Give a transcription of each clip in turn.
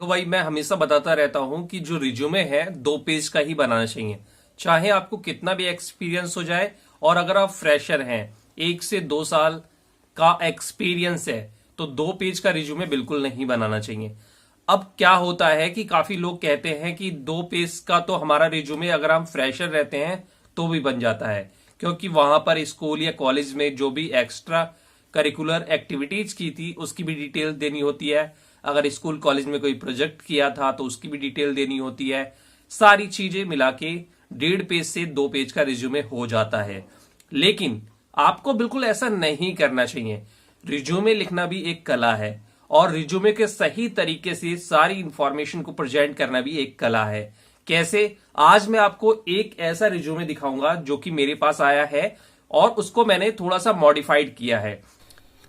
तो भाई मैं हमेशा बताता रहता हूं कि जो रिज्यूमे है 2 पेज का ही बनाना चाहिए। चाहे आपको कितना भी एक्सपीरियंस हो जाए, और अगर आप फ्रेशर हैं, 1 से 2 साल का एक्सपीरियंस है, तो 2 पेज का रिज्यूमे बिल्कुल नहीं बनाना चाहिए। अब क्या होता है कि काफी लोग कहते हैं कि 2 पेज का तो हमारा रिज्यूमे अगर हम फ्रेशर रहते हैं तो भी बन जाता है, क्योंकि वहां पर स्कूल या कॉलेज में जो भी एक्स्ट्रा करिकुलर एक्टिविटीज की थी उसकी भी डिटेल देनी होती है। अगर स्कूल कॉलेज में कोई प्रोजेक्ट किया था तो उसकी भी डिटेल देनी होती है। सारी चीजें मिला के 1.5 पेज से 2 पेज का रिज्यूमे हो जाता है। लेकिन आपको बिल्कुल ऐसा नहीं करना चाहिए। रिज्यूमे लिखना भी एक कला है, और रिज्यूमे के सही तरीके से सारी इंफॉर्मेशन को प्रेजेंट करना भी एक कला है। कैसे? आज मैं आपको एक ऐसा रिज्यूमे दिखाऊंगा जो कि मेरे पास आया है, और उसको मैंने थोड़ा सा मॉडिफाइड किया है।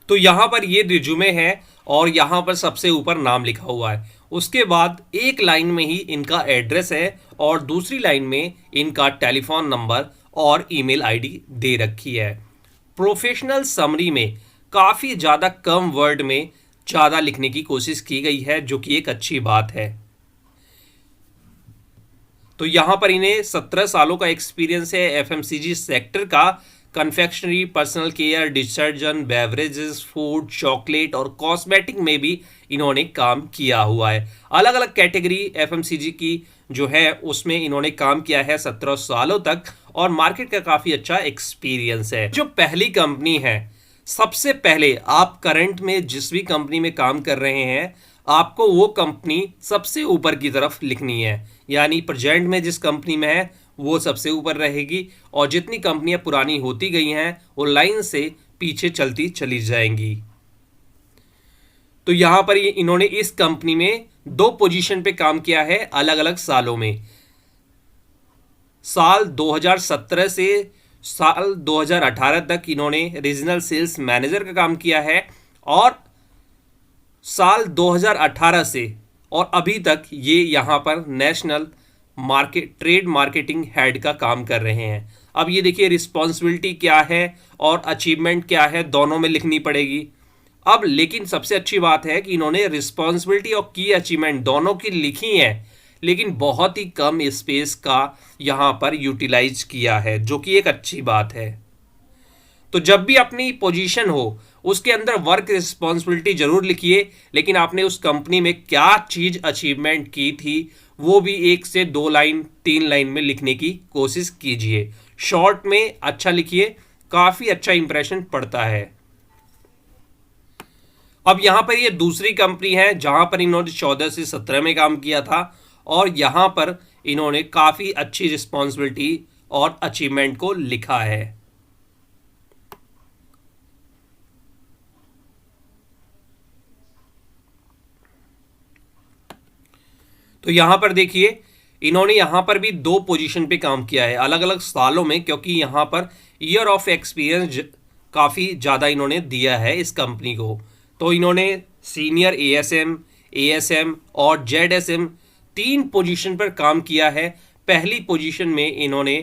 तो यहां पर ये रिज्यूमे है, और यहां पर सबसे ऊपर नाम लिखा हुआ है। उसके बाद एक लाइन में ही इनका एड्रेस है, और दूसरी लाइन में इनका टेलीफोन नंबर और ईमेल आईडी दे रखी है। प्रोफेशनल समरी में काफी ज्यादा कम वर्ड में ज्यादा लिखने की कोशिश की गई है, जो कि एक अच्छी बात है। तो यहां पर इन्हें 17 सालों का एक्सपीरियंस है एफएमसीजी सेक्टर का। Confectionery, personal care, detergent, beverages, food, chocolate और कॉस्मेटिक में भी इन्होंने काम किया हुआ है। अलग अलग कैटेगरी एफएमसीजी की जो है उसमें इन्होंने काम किया है 17 सालों तक, और मार्केट का काफी अच्छा एक्सपीरियंस है। जो पहली कंपनी है, सबसे पहले आप करंट में जिस भी कंपनी में काम कर रहे हैं, आपको वो कंपनी सबसे ऊपर की तरफ लिखनी है। यानी प्रेजेंट में जिस कंपनी में है वो सबसे ऊपर रहेगी, और जितनी कंपनियां पुरानी होती गई हैं वो लाइन से पीछे चलती चली जाएंगी। तो यहां पर इन्होंने इस कंपनी में 2 पोजीशन पे काम किया है अलग अलग सालों में। साल 2017 से साल 2018 तक इन्होंने रीजनल सेल्स मैनेजर का काम किया है, और साल 2018 से और अभी तक ये यहाँ पर नेशनल ट्रेड मार्केटिंग हेड का काम कर रहे हैं। अब ये देखिए रिस्पॉन्सिबिलिटी क्या है और अचीवमेंट क्या है, दोनों में लिखनी पड़ेगी। अब लेकिन सबसे अच्छी बात है कि इन्होंने रिस्पॉन्सिबिलिटी और की अचीवमेंट दोनों की लिखी है, लेकिन बहुत ही कम स्पेस का यहाँ पर यूटिलाइज किया है, जो कि एक अच्छी बात है। तो जब भी अपनी पोजीशन हो उसके अंदर वर्क रिस्पॉन्सिबिलिटी जरूर लिखिए, लेकिन आपने उस कंपनी में क्या चीज अचीवमेंट की थी वो भी 1 से 2 लाइन 3 लाइन में लिखने की कोशिश कीजिए। शॉर्ट में अच्छा लिखिए, काफी अच्छा इंप्रेशन पड़ता है। अब यहां पर ये दूसरी कंपनी है जहां पर इन्होंने 14 से 17 में काम किया था, और यहां पर इन्होंने काफी अच्छी रिस्पॉन्सिबिलिटी और अचीवमेंट को लिखा है। तो यहां पर देखिए इन्होंने यहां पर भी 2 पोजीशन पे काम किया है अलग अलग सालों में, क्योंकि यहां पर ईयर ऑफ एक्सपीरियंस काफ़ी ज़्यादा इन्होंने दिया है इस कंपनी को। तो इन्होंने सीनियर एएसएम, एएसएम और जेडएसएम 3 पोजीशन पर काम किया है। पहली पोजीशन में इन्होंने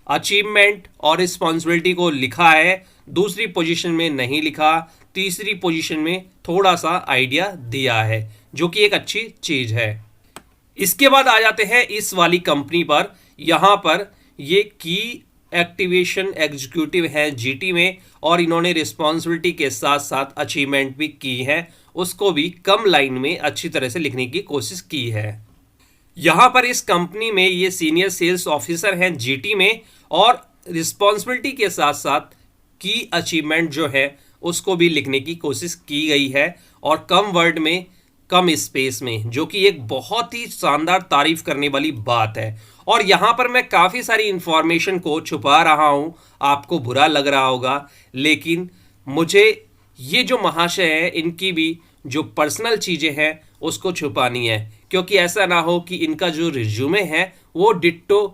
अचीवमेंट और रिस्पॉन्सिबिलिटी को लिखा है, दूसरी पोजीशन में नहीं लिखा, तीसरी पोजीशन में थोड़ा सा आइडिया दिया है, जो कि एक अच्छी चीज है। इसके बाद आ जाते हैं इस वाली कंपनी पर। यहां पर ये की एक्टिवेशन एग्जीक्यूटिव है जीटी में, और इन्होंने रिस्पॉन्सिबिलिटी के साथ साथ अचीवमेंट भी की है, उसको भी कम लाइन में अच्छी तरह से लिखने की कोशिश की है। यहां पर इस कंपनी में ये सीनियर सेल्स ऑफिसर हैं जीटी में, और रिस्पॉन्सिबिलिटी के साथ साथ की अचीवमेंट जो है उसको भी लिखने की कोशिश की गई है, और कम वर्ड में कम स्पेस में, जो कि एक बहुत ही शानदार तारीफ करने वाली बात है। और यहां पर मैं काफ़ी सारी इंफॉर्मेशन को छुपा रहा हूं, आपको बुरा लग रहा होगा, लेकिन मुझे ये जो महाशय है इनकी भी जो पर्सनल चीज़ें हैं उसको छुपानी है, क्योंकि ऐसा ना हो कि इनका जो रिज्यूमे है वो डिट्टो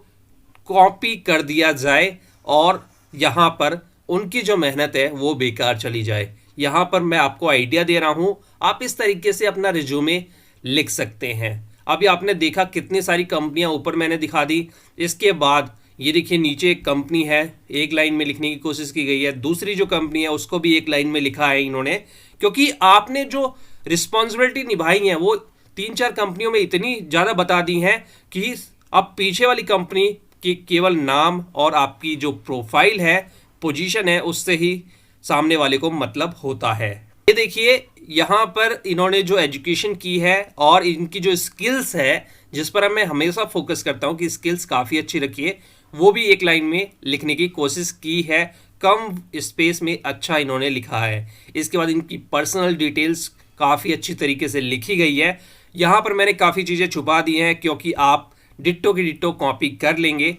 कॉपी कर दिया जाए, और यहाँ पर उनकी जो मेहनत है वो बेकार चली जाए। यहाँ पर मैं आपको आइडिया दे रहा हूँ, आप इस तरीके से अपना रिज्यूमे लिख सकते हैं। अभी आपने देखा कितनी सारी कंपनियां ऊपर मैंने दिखा दी। इसके बाद ये देखिए नीचे एक कंपनी है, 1 लाइन में लिखने की कोशिश की गई है। दूसरी जो कंपनी है उसको भी 1 लाइन में लिखा है इन्होंने, क्योंकि आपने जो रिस्पॉन्सिबिलिटी निभाई है वो 3-4 कंपनियों में इतनी ज़्यादा बता दी हैं कि अब पीछे वाली कंपनी की केवल नाम और आपकी जो प्रोफाइल है, पोजीशन है, उससे ही सामने वाले को मतलब होता है। ये देखिए यहाँ पर इन्होंने जो एजुकेशन की है और इनकी जो स्किल्स है, जिस पर मैं हमेशा फोकस करता हूँ कि स्किल्स काफ़ी अच्छी रखी है, वो भी एक लाइन में लिखने की कोशिश की है। कम स्पेस में अच्छा इन्होंने लिखा है। इसके बाद इनकी पर्सनल डिटेल्स काफ़ी अच्छी तरीके से लिखी गई है। यहाँ पर मैंने काफ़ी चीज़ें छुपा दी हैं क्योंकि आप डिट्टो की डिट्टो कॉपी कर लेंगे,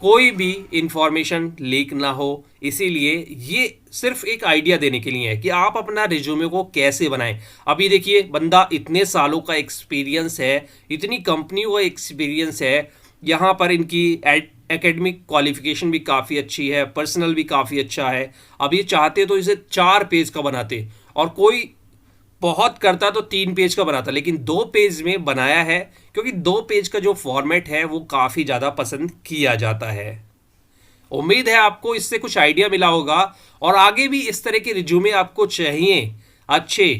कोई भी इंफॉर्मेशन लीक ना हो। इसीलिए ये सिर्फ एक आइडिया देने के लिए है कि आप अपना रिज्यूमे को कैसे बनाएं। अभी देखिए बंदा इतने सालों का एक्सपीरियंस है, इतनी कंपनियों का एक्सपीरियंस है, यहाँ पर इनकी एकेडमिक क्वालिफिकेशन भी काफ़ी अच्छी है, पर्सनल भी काफ़ी अच्छा है। अब ये चाहते तो इसे 4 पेज का बनाते, और कोई बहुत करता तो 3 पेज का बनाता, लेकिन 2 पेज में बनाया है क्योंकि 2 पेज का जो फॉर्मेट है वो काफ़ी ज़्यादा पसंद किया जाता है। उम्मीद है आपको इससे कुछ आइडिया मिला होगा, और आगे भी इस तरह के रिज्यूमे आपको चाहिए अच्छे,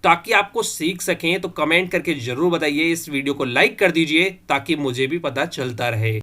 ताकि आपको सीख सकें, तो कमेंट करके ज़रूर बताइए। इस वीडियो को लाइक कर दीजिए ताकि मुझे भी पता चलता रहे।